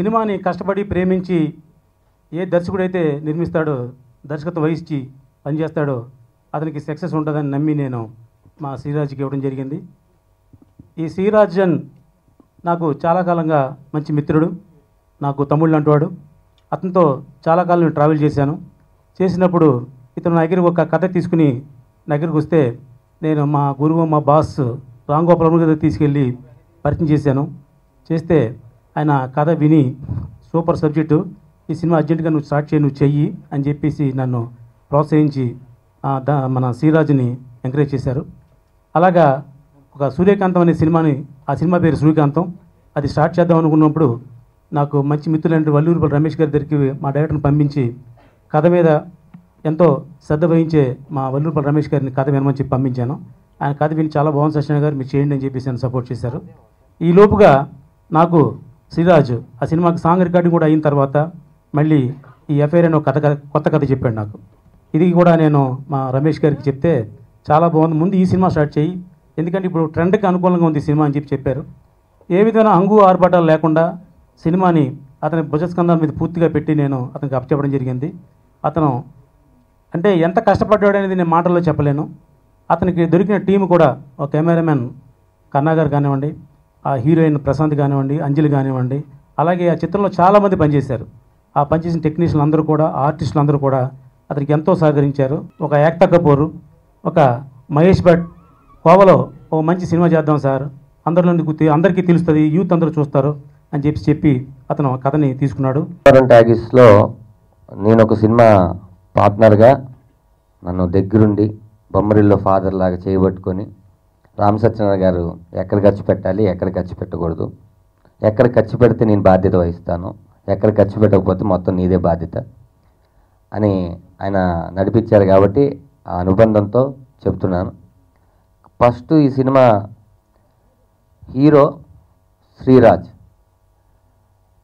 సినిమాని కష్టపడి ప్రేమించి ఏ దర్శకుడైతే నిర్మిస్తాడో, దర్శకత్వం వహించి పనిచేస్తాడో అతనికి సక్సెస్ ఉంటుందని నమ్మి నేను మా శ్రీరాజ్కి ఇవ్వడం జరిగింది. ఈ శ్రీరాజన్ నాకు చాలా కాలంగా మంచి మిత్రుడు, నాకు తమ్ముళ్ళు అంటువాడు. అతనితో చాలా కాలం నేను ట్రావెల్ చేసినప్పుడు ఇతను నా దగ్గరికి ఒక కథ తీసుకుని నా దగ్గరికి వస్తే నేను మా గురువు, మా బాస్ రామ్ గోపాల్ వర్మ గారికి తీసుకెళ్ళి పరిచయం చేస్తే ఆయన కథ విని సూపర్ సబ్జెక్టు, ఈ సినిమా అర్జెంటుగా నువ్వు స్టార్ట్ చేయి, నువ్వు చెయ్యి అని చెప్పేసి నన్ను ప్రోత్సహించి మన శ్రీరాజుని ఎంకరేజ్ చేశారు. అలాగా ఒక సూర్యకాంతం అనే సినిమాని, ఆ సినిమా పేరు సూర్యకాంతం, అది స్టార్ట్ చేద్దాం అనుకున్నప్పుడు నాకు మంచి మిత్రులైన వల్లూరుపల్లి రమేష్ గారి దగ్గరికి మా డైరెక్టర్ని పంపించి కథ మీద ఎంతో శ్రద్ధ వహించే మా వల్లూరుపల్లి రమేష్ గారిని కథ వినమని చెప్పి పంపించాను. ఆయన కథ విని చాలా బాగుంది సత్యనారాయణ గారు, మీరు చేయండి అని చెప్పేసి ఆయన సపోర్ట్ చేశారు. ఈ లోపుగా నాకు శ్రీరాజు ఆ సినిమాకి సాంగ్ రికార్డింగ్ కూడా అయిన తర్వాత మళ్ళీ ఈ ఎఫ్ఐఆర్ అనే కొత్త కథ చెప్పాడు నాకు. ఇది కూడా నేను మా రమేష్ గారికి చెప్తే చాలా బాగుంది, ముందు ఈ సినిమా స్టార్ట్ చేయి, ఎందుకంటే ఇప్పుడు ట్రెండ్కి అనుకూలంగా ఉంది సినిమా అని చెప్పారు. ఏ విధమైన హంగు ఆర్భాటాలు లేకుండా సినిమాని అతని భుజస్కంధాల మీద పూర్తిగా పెట్టి నేను అతనికి అప్పచెప్పడం జరిగింది. అతను అంటే ఎంత కష్టపడ్డాడు అనేది నేను మాటల్లో చెప్పలేను. అతనికి దొరికిన టీం కూడా, ఒక కెమెరామెన్ కన్నా గారు కానివ్వండి, ఆ హీరోయిన్ ప్రశాంత్ కానివ్వండి, అంజలి కానివ్వండి, అలాగే ఆ చిత్రంలో చాలామంది పనిచేశారు. ఆ పనిచేసిన టెక్నీషియన్లు అందరూ కూడా, ఆర్టిస్టులు అందరూ కూడా అతనికి ఎంతో సహకరించారు. ఒక యాక్తా కపూర్, ఒక మహేష్ భట్ కోవలో ఒక మంచి సినిమా చేద్దాం సార్, అందరికీ తెలుస్తుంది, యూత్ అందరూ చూస్తారు అని చెప్పి అతను కథని తీసుకున్నాడు. ట్యాగిస్లో నేను ఒక సినిమా పార్ట్నర్గా నన్ను దగ్గరుండి బొమ్మరిల్లో ఫాదర్ లాగా చేయబట్టుకొని రామ్ సత్యనారాయణ గారు ఎక్కడ ఖర్చు పెట్టాలి, ఎక్కడ ఖర్చు పెట్టకూడదు, ఎక్కడ ఖర్చు పెడితే నేను బాధ్యత వహిస్తాను, ఎక్కడ ఖర్చు పెట్టకపోతే మొత్తం నీదే బాధ్యత అని ఆయన నడిపించారు. కాబట్టి ఆ అనుబంధంతో చెప్తున్నాను. ఫస్ట్ ఈ సినిమా హీరో శ్రీరాజ్,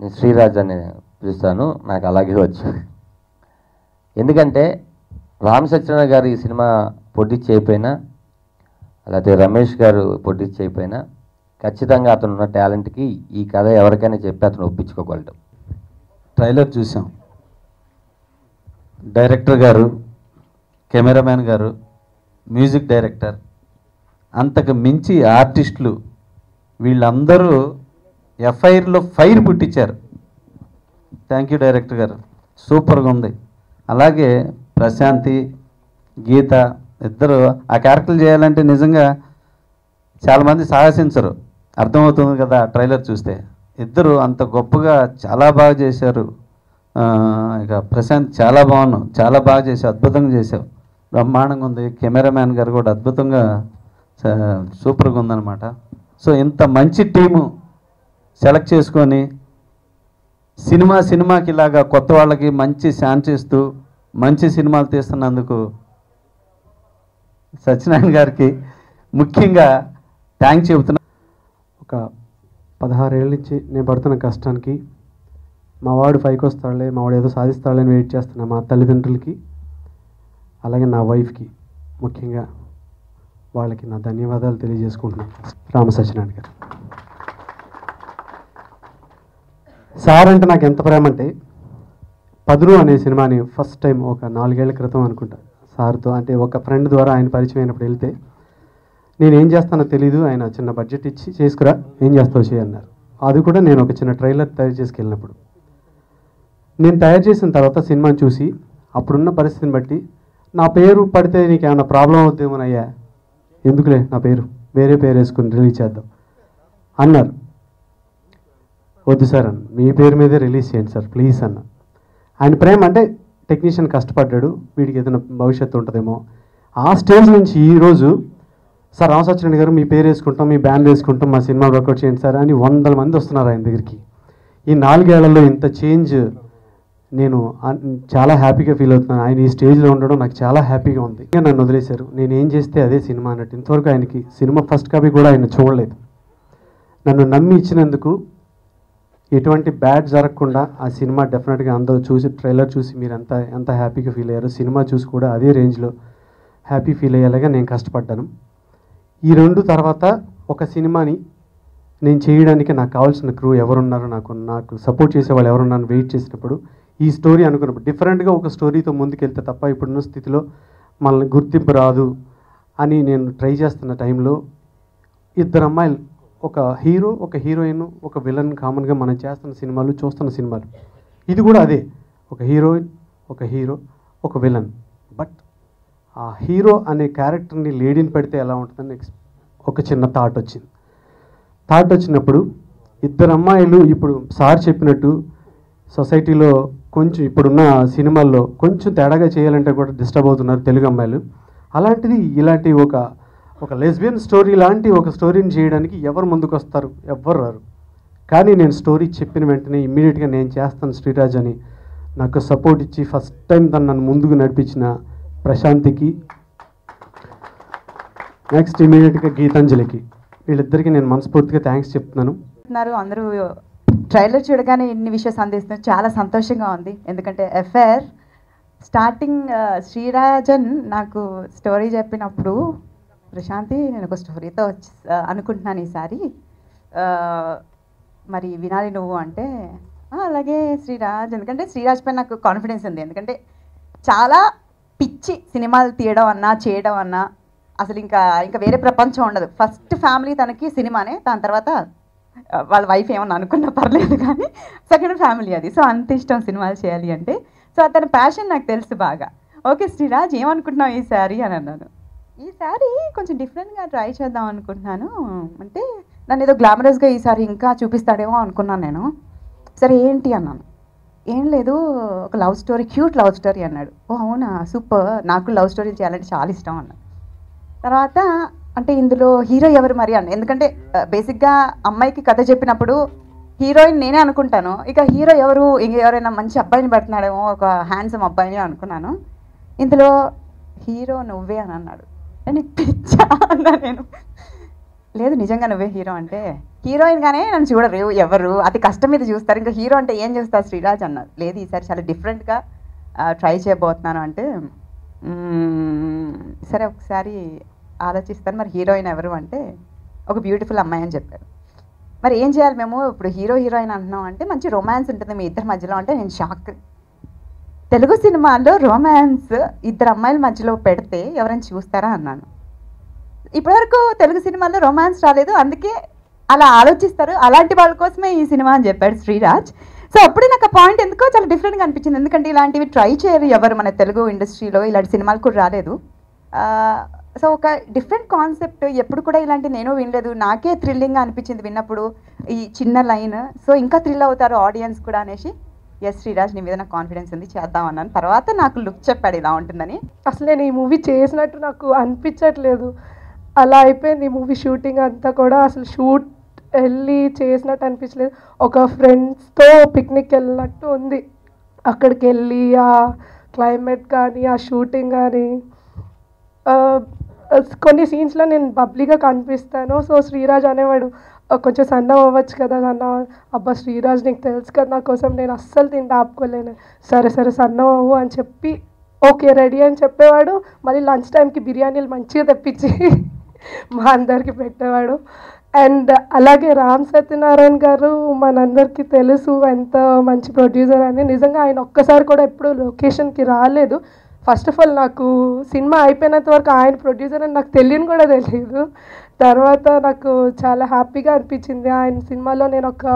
నేను శ్రీరాజ్ అని పిలుస్తాను, నాకు అలాగే వచ్చు. ఎందుకంటే రామ్ సత్యనారాయణ గారు ఈ సినిమా ప్రొడ్యూస్ చేయకపోయినా, అలాగే రమేష్ గారు ప్రొడ్యూస్ చేయకపోయినా ఖచ్చితంగా అతను ఉన్న టాలెంట్కి ఈ కథ ఎవరికైనా చెప్పి అతను ఒప్పించుకోగలడు. ట్రైలర్ చూసాం, డైరెక్టర్ గారు, కెమెరామ్యాన్ గారు, మ్యూజిక్ డైరెక్టర్, అంతకు మించి ఆర్టిస్టులు వీళ్ళందరూ ఎఫ్ఐఆర్లో ఫైర్ పుట్టించారు. థ్యాంక్ యూ డైరెక్టర్ గారు, సూపర్గా ఉంది. అలాగే ప్రశాంతి, గీత ఇద్దరు ఆ క్యారెక్టర్లు చేయాలంటే నిజంగా చాలామంది సాహసించరు, అర్థమవుతుంది కదా ట్రైలర్ చూస్తే. ఇద్దరు అంత గొప్పగా చాలా బాగా చేశారు. ఇక ప్రశాంత్ చాలా బాగున్నావు, చాలా బాగా చేసావు, అద్భుతంగా చేసావు, బ్రహ్మాండంగా ఉంది. కెమెరామ్యాన్ గారు కూడా అద్భుతంగా సూపర్గా ఉందన్నమాట. సో ఇంత మంచి టీము సెలెక్ట్ చేసుకొని సినిమాకి ఇలాగా కొత్త వాళ్ళకి మంచి ఛాన్స్ ఇస్తూ మంచి సినిమాలు తీస్తున్నందుకు సత్యనారాయణ గారికి ముఖ్యంగా థ్యాంక్స్ చెబుతున్నా. ఒక 16 ఏళ్ళ నుంచి నేను పడుతున్న కష్టానికి మా వాడు పైకి వస్తాడులే, మా వాడు ఏదో సాధిస్తాడులే అని వెయిట్ చేస్తున్నా మా తల్లిదండ్రులకి, అలాగే నా వైఫ్కి, ముఖ్యంగా వాళ్ళకి నా ధన్యవాదాలు తెలియజేసుకుంటున్నాను. రామ సత్యనారాయణ గారు సార్ అంటే నాకు ఎంత ప్రేమ అంటే, పదురు అనే సినిమాని ఫస్ట్ టైం ఒక 4 ఏళ్ల క్రితం అనుకుంటా సార్తో, అంటే ఒక ఫ్రెండ్ ద్వారా ఆయన పరిచయం అయినప్పుడు వెళ్తే, నేనేం చేస్తానో తెలీదు, ఆయన చిన్న బడ్జెట్ ఇచ్చి చేసుకురా, ఏం చేస్తావు చేయన్నారు. అది కూడా నేను ఒక చిన్న ట్రైలర్ తయారు చేసుకెళ్ళినప్పుడు, నేను తయారు చేసిన తర్వాత సినిమాని చూసి అప్పుడున్న పరిస్థితిని బట్టి, నా పేరు పడితే నీకు ఏమైనా ప్రాబ్లం అవుద్దేమోనయ్యా, ఎందుకులే నా పేరు, వేరే పేరు వేసుకుని రిలీజ్ చేద్దాం అన్నారు. వద్దు సార్ అన్న, మీ పేరు మీదే రిలీజ్ చేయండి సార్ ప్లీజ్ అన్న. ఆయన ప్రేమ అంటే టెక్నీషియన్ కష్టపడ్డాడు, వీడికి ఏదైనా భవిష్యత్తు ఉంటుందేమో. ఆ స్టేజ్ నుంచి ఈరోజు సార్ రామ సత్యనారాయణ గారు మీ పేరు వేసుకుంటాం, మీ బ్యాండ్ వేసుకుంటాం, మా సినిమా వర్కౌట్ చేయండి సార్ అని 100 మంది వస్తున్నారు ఆయన దగ్గరికి. ఈ 4 ఏళ్లలో ఇంత చేంజ్ నేను చాలా హ్యాపీగా ఫీల్ అవుతున్నాను. ఆయన ఈ స్టేజ్లో ఉండడం నాకు చాలా హ్యాపీగా ఉంది. నన్ను వదిలేశారు, నేను ఏం చేస్తే అదే సినిమా అన్నట్టు. ఇంతవరకు ఆయనకి సినిమా ఫస్ట్ కాపీ కూడా ఆయన చూడలేదు. నన్ను నమ్మి ఇచ్చినందుకు ఎటువంటి బ్యాడ్ జరగకుండా ఆ సినిమా డెఫినెట్గా అందరూ చూసి, ట్రైలర్ చూసి మీరు ఎంత హ్యాపీగా ఫీల్ అయ్యారు, సినిమా చూసి కూడా అదే రేంజ్లో హ్యాపీ ఫీల్ అయ్యేలాగా నేను కష్టపడ్డాను. ఈ 2 తర్వాత ఒక సినిమాని నేను చేయడానికి నాకు కావాల్సిన క్రూ ఎవరున్నారో నాకు సపోర్ట్ చేసే వాళ్ళు ఎవరున్నారో వెయిట్ చేసినప్పుడు ఈ స్టోరీ అనుకున్నప్పుడు డిఫరెంట్గా ఒక స్టోరీతో ముందుకెళ్తే తప్ప ఇప్పుడున్న స్థితిలో మనల్ని గుర్తింపు రాదు అని నేను ట్రై చేస్తున్న టైంలో ఇద్దరు అమ్మాయిలు, ఒక హీరో, ఒక హీరోయిన్, ఒక విలన్ కామన్గా మనం చేస్తున్న సినిమాలు, చూస్తున్న సినిమాలు. ఇది కూడా అదే, ఒక హీరోయిన్, ఒక హీరో, ఒక విలన్. బట్ ఆ హీరో అనే క్యారెక్టర్ని లేడీని పెడితే ఎలా ఉంటుందని ఒక చిన్న థాట్ వచ్చినప్పుడు ఇద్దరు అమ్మాయిలు ఇప్పుడు సార్ చెప్పినట్టు సొసైటీలో కొంచెం ఇప్పుడున్న సినిమాల్లో కొంచెం తేడాగా చేయాలంటే కూడా డిస్టర్బ్ అవుతున్నారు తెలుగు అమ్మాయిలు. అలాంటిది ఇలాంటి ఒక లెస్బియన్ స్టోరీ లాంటి ఒక స్టోరీని చేయడానికి ఎవరు ముందుకు వస్తారు? ఎవ్వరు రారు. కానీ నేను స్టోరీ చెప్పిన వెంటనే ఇమ్మీడియట్గా నేను చేస్తాను శ్రీరాజ్ అని నాకు సపోర్ట్ ఇచ్చి ఫస్ట్ టైం నన్ను ముందుకు నడిపించిన ప్రశాంతికి, నెక్స్ట్ ఇమీడియట్గా గీతాంజలికి, వీళ్ళిద్దరికీ నేను మనస్ఫూర్తిగా థ్యాంక్స్ చెప్తున్నాను. అందరూ ట్రైలర్ చూడగానే ఇన్ని విషయాలు అందిస్తున్నారు, చాలా సంతోషంగా ఉంది. ఎందుకంటే ఎఫ్ఐఆర్ స్టార్టింగ్ శ్రీరాజన్ నాకు స్టోరీ చెప్పినప్పుడు, ప్రశాంతి నేను ఒక స్టోరీతో అనుకుంటున్నాను ఈసారి, మరి వినాలి నువ్వు అంటే, అలాగే శ్రీరాజ్, ఎందుకంటే శ్రీరాజ్ పైన నాకు కాన్ఫిడెన్స్ ఉంది. ఎందుకంటే చాలా పిచ్చి సినిమాలు తీయడం అన్నా చేయడం అన్నా అసలు ఇంకా వేరే ప్రపంచం ఉండదు. ఫస్ట్ ఫ్యామిలీ తనకి సినిమానే, దాని తర్వాత వాళ్ళ వైఫ్ ఏమన్నా అనుకున్నా పర్లేదు, కానీ సెకండ్ ఫ్యామిలీ అది. సో అంత ఇష్టం సినిమాలు చేయాలి అంటే. సో అతని ప్యాషన్ నాకు తెలుసు బాగా. ఓకే శ్రీరాజ్ ఏమనుకుంటున్నావు ఈసారి అని అన్నాను. ఈసారి కొంచెం డిఫరెంట్గా ట్రై చేద్దాం అనుకుంటున్నాను అంటే, నన్ను ఏదో గ్లామరస్గా ఈసారి ఇంకా చూపిస్తాడేమో అనుకున్నాను నేను. సరే ఏంటి అన్నాను. ఏం లేదు, ఒక love story, cute love story అన్నాడు. ఓ అవునా, సూపర్, నాకు లవ్ స్టోరీ చేయాలంటే చాలా ఇష్టం అన్నాడు. తర్వాత అంటే ఇందులో హీరో ఎవరు మరి అన్న, ఎందుకంటే బేసిక్గా అమ్మాయికి కథ చెప్పినప్పుడు హీరోయిన్ నేనే అనుకుంటాను, ఇక హీరో ఎవరైనా మంచి అబ్బాయిని పెడుతున్నాడేమో, ఒక హ్యాండ్సమ్ అబ్బాయిని అనుకున్నాను. ఇందులో హీరో నువ్వే అని అన్నాడు. నేను పిచ్చా అన్నా నేను. లేదు నిజంగా నువ్వే హీరో అంటే, హీరోయిన్గానే నన్ను చూడరు ఎవరు, అతి కష్టం మీద చూస్తారు, ఇంకా హీరో అంటే ఏం చేస్తారు శ్రీరాజ్ అన్నారు. లేదు ఈసారి చాలా డిఫరెంట్గా ట్రై చేయబోతున్నాను అంటే, సరే ఒకసారి ఆలోచిస్తాను, మరి హీరోయిన్ ఎవరు అంటే ఒక బ్యూటిఫుల్ అమ్మాయి అని చెప్పారు. మరి ఏం చేయాలి మేము ఇప్పుడు, హీరోయిన్ అంటున్నాం అంటే మంచి రొమాన్స్ ఉంటుంది మీ ఇద్దరి మధ్యలో అంటే నేను షాక్. తెలుగు సినిమాల్లో రొమాన్స్ ఇద్దరు అమ్మాయిల మధ్యలో పెడితే ఎవరైనా చూస్తారా అన్నాను. ఇప్పటివరకు తెలుగు సినిమాల్లో రొమాన్స్ రాలేదు, అందుకే అలా ఆలోచిస్తారు, అలాంటి వాళ్ళ కోసమే ఈ సినిమా అని చెప్పాడు శ్రీరాజ్. సో అప్పుడే నాకు ఆ పాయింట్ ఎందుకో చాలా డిఫరెంట్గా అనిపించింది. ఎందుకంటే ఇలాంటివి ట్రై చేయరు ఎవరు మన తెలుగు ఇండస్ట్రీలో, ఇలాంటి సినిమాలు కూడా రాలేదు. సో ఒక డిఫరెంట్ కాన్సెప్ట్, ఎప్పుడు కూడా ఇలాంటి నేను వినలేదు, నాకే థ్రిల్లింగ్గా అనిపించింది విన్నప్పుడు ఈ చిన్న లైన్. సో ఇంకా థ్రిల్ అవుతారు ఆడియన్స్ కూడా అనేసి, ఎస్ శ్రీరాజ్ నీ మీద నాకు కాన్ఫిడెన్స్ ఉంది చేద్దామన్నాను. తర్వాత నాకు లుక్ చెప్పాడు ఇలా ఉంటుందని. అసలు నేను ఈ మూవీ చేసినట్టు నాకు అనిపించట్లేదు, అలా అయిపోయింది ఈ మూవీ షూటింగ్ అంతా కూడా. అసలు షూట్ వెళ్ళి చేసినట్టు అనిపించలేదు, ఒక ఫ్రెండ్స్తో పిక్నిక్ వెళ్ళినట్టు ఉంది. అక్కడికి వెళ్ళి ఆ క్లైమేట్ కానీ ఆ షూటింగ్ కానీ, కొన్ని సీన్స్లో నేను బబ్లీగా కనిపిస్తాను. సో శ్రీరాజ్ అనేవాడు కొంచెం సన్నం అవ్వచ్చు కదా, అబ్బా శ్రీరాజ్ నీకు తెలుసు కదా నా కోసం నేను అస్సలు తింటే ఆపుకోలేను, సరే సన్నం అవ్వు అని చెప్పి ఓకే రెడీ అని చెప్పేవాడు. మళ్ళీ లంచ్ టైంకి బిర్యానీలు మంచిగా తెప్పించి మా అందరికి పెట్టేవాడు. అండ్ అలాగే రామ్ సత్యనారాయణ గారు మనందరికీ తెలుసు ఎంత మంచి ప్రొడ్యూసర్ అని. నిజంగా ఆయన ఒక్కసారి కూడా ఎప్పుడు లొకేషన్కి రాలేదు. ఫస్ట్ ఆఫ్ ఆల్ నాకు సినిమా అయిపోయినంత వరకు ఆయన ప్రొడ్యూసర్ అని నాకు తెలియని కూడా తెలియదు. తర్వాత నాకు చాలా హ్యాపీగా అనిపించింది ఆయన సినిమాలో నేను ఒక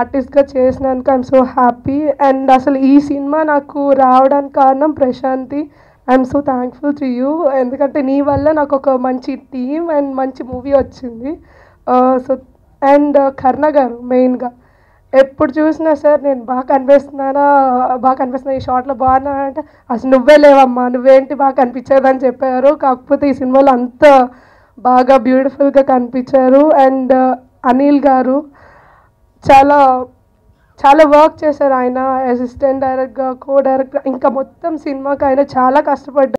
ఆర్టిస్ట్గా చేసినందుకు. I'm so happy. అండ్ అసలు ఈ సినిమా నాకు రావడానికి కారణం Prashanti. I'm so thankful to you, ఎందుకంటే నీ వల్ల నాకు ఒక మంచి టీమ్ అండ్ మంచి మూవీ వచ్చింది. సో అండ్ కర్ణ గారు మెయిన్గా ఎప్పుడు చూసినా సార్ నేను బాగా కనిపిస్తున్నా ఈ షార్ట్లో బాగున్నా అంటే, అసలు నువ్వే లేవమ్మా నువ్వేంటి బాగా కనిపించేదని చెప్పారు. కాకపోతే ఈ సినిమాలో అంత బాగా బ్యూటిఫుల్గా కనిపించారు. అండ్ అనిల్ గారు చాలా వర్క్ చేశారు, ఆయన అసిస్టెంట్ డైరెక్ట్గా, కో డైరెక్టర్, ఇంకా మొత్తం సినిమాకి ఆయన చాలా కష్టపడ్డారు.